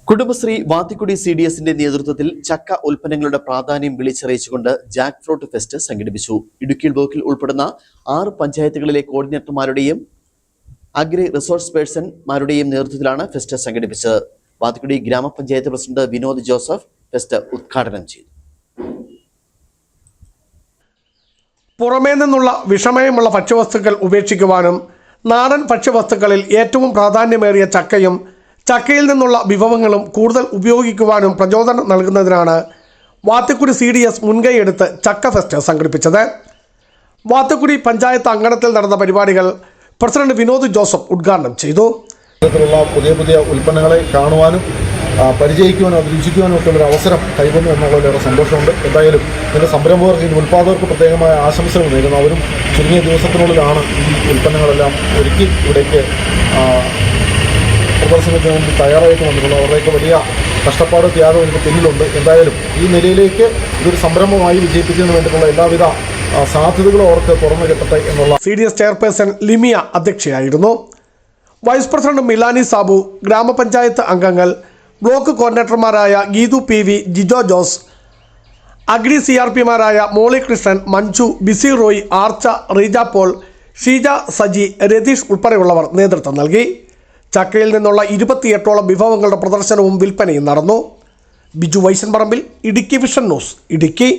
കുടുംബശ്രീ വാത്തിക്കുടി CDSന്റെ നേതൃത്വത്തിൽ ചക്ക ഉൽപ്പന്നങ്ങളുടെ പ്രാധാന്യം വിളിച്ചറിയിച്ചുകൊണ്ട് ജാക്ക് ഫ്രൂട്ട് ഫെസ്റ്റ് സംഘടിപ്പിച്ചു. ഇടുക്കി ബ്ലോക്കിൽ ഉൾപ്പെടുന്ന 6 പഞ്ചായത്തുകളിലെ കോർഡിനേറ്റർമാരുടെയും അഗ്രി റിസോഴ്സ് പേഴ്സൺമാരുടെയും നേതൃത്വത്തിലാണ് ഫെസ്റ്റ് സംഘടിപ്പിച്ചത്. വാത്തിക്കുടി ഗ്രാമപഞ്ചായത്ത് പ്രസിഡന്റ് വിനോദ് ജോസഫ് ഫെസ്റ്റ് ഉദ്ഘാടനം ചെയ്തു. പുറമേ നിന്നുള്ള വിഷമയമുള്ള ഭക്ഷ്യവസ്തുക്കൾ ഉപേക്ഷിക്കുവാനും നാടൻ ഭക്ഷ്യവസ്തുക്കളിൽ ഏറ്റവും പ്രാധാന്യമേറിയ ചക്കയും ചക്കയിൽ നിന്നുള്ള വിഭവങ്ങളും കൂടുതൽ ഉപയോഗിക്കുവാനും പ്രചോദനം നൽകുന്നതിനാണ് വാത്തിക്കുടി CDS മുൻകൈയെടുത്ത് ചക്ക ഫെസ്റ്റ് സംഘടിപ്പിച്ചത്. വാത്തിക്കുടി പഞ്ചായത്ത് അങ്കണത്തിൽ നടന്ന പരിപാടികൾ പ്രസിഡന്റ് വിനോദ് ജോസഫ് ഉദ്ഘാടനം ചെയ്തു. പുതിയ ഉൽപ്പന്നങ്ങളെ കാണുവാനും പരിചയിക്കുവാനും അഭിരുചിക്കുവാനും ഒക്കെ ഒരു അവസരം കൈവന്നു എന്നുള്ളതിലേറെ സന്തോഷമുണ്ട്. എന്തായാലും ഇതിൻ്റെ സംരംഭകർക്ക് ഇതിൻ്റെ ഉൽപ്പാദകർക്ക് പ്രത്യേകമായ ആശംസകൾ നേരുന്നു. അവരും ചുരുങ്ങിയ ദിവസത്തിനുള്ളിലാണ് ഈ ഉൽപ്പന്നങ്ങളെല്ലാം ഒരുക്കി ഇവിടേക്ക് പ്രദർശനത്തിന് വേണ്ടി തയ്യാറായിട്ട് വന്നിട്ടുള്ളത്. അവരുടെയൊക്കെ വലിയ കഷ്ടപ്പാട് ത്യാഗം ഇതിന് പിന്നിലുണ്ട്. എന്തായാലും ഈ നിലയിലേക്ക് ഇതൊരു സംരംഭമായി വിജയിപ്പിക്കുന്നതിന് വേണ്ടിയിട്ടുള്ള എല്ലാവിധ സാധ്യതകളും അവർക്ക് തുറന്നു കിട്ടട്ടെ എന്നുള്ള CDS ചെയർപേഴ്സൺ ലിമിയ അധ്യക്ഷയായിരുന്നു. വൈസ് പ്രസിഡന്റ് മിലാനി സാബു, ഗ്രാമപഞ്ചായത്ത് അംഗങ്ങൾ, ബ്ലോക്ക് കോർഡിനേറ്റർമാരായ ഗീതു PV, ജിജോ ജോസ്, അഗ്രി CRPമാരായ മോളി കൃഷ്ണൻ, മഞ്ജു, ബിസി റോയ്, ആർച്ച, റീജ പോൾ, ഷീജ സജി, രതീഷ് ഉൾപ്പെടെയുള്ളവർ നേതൃത്വം നൽകി. ചക്കയിൽ നിന്നുള്ള 28ഓളം വിഭവങ്ങളുടെ പ്രദർശനവും വിൽപ്പനയും നടന്നു. ബിജു വൈശൻ പറമ്പിൽ, ഇടുക്കി വിഷൻ ന്യൂസ്, ഇടുക്കി.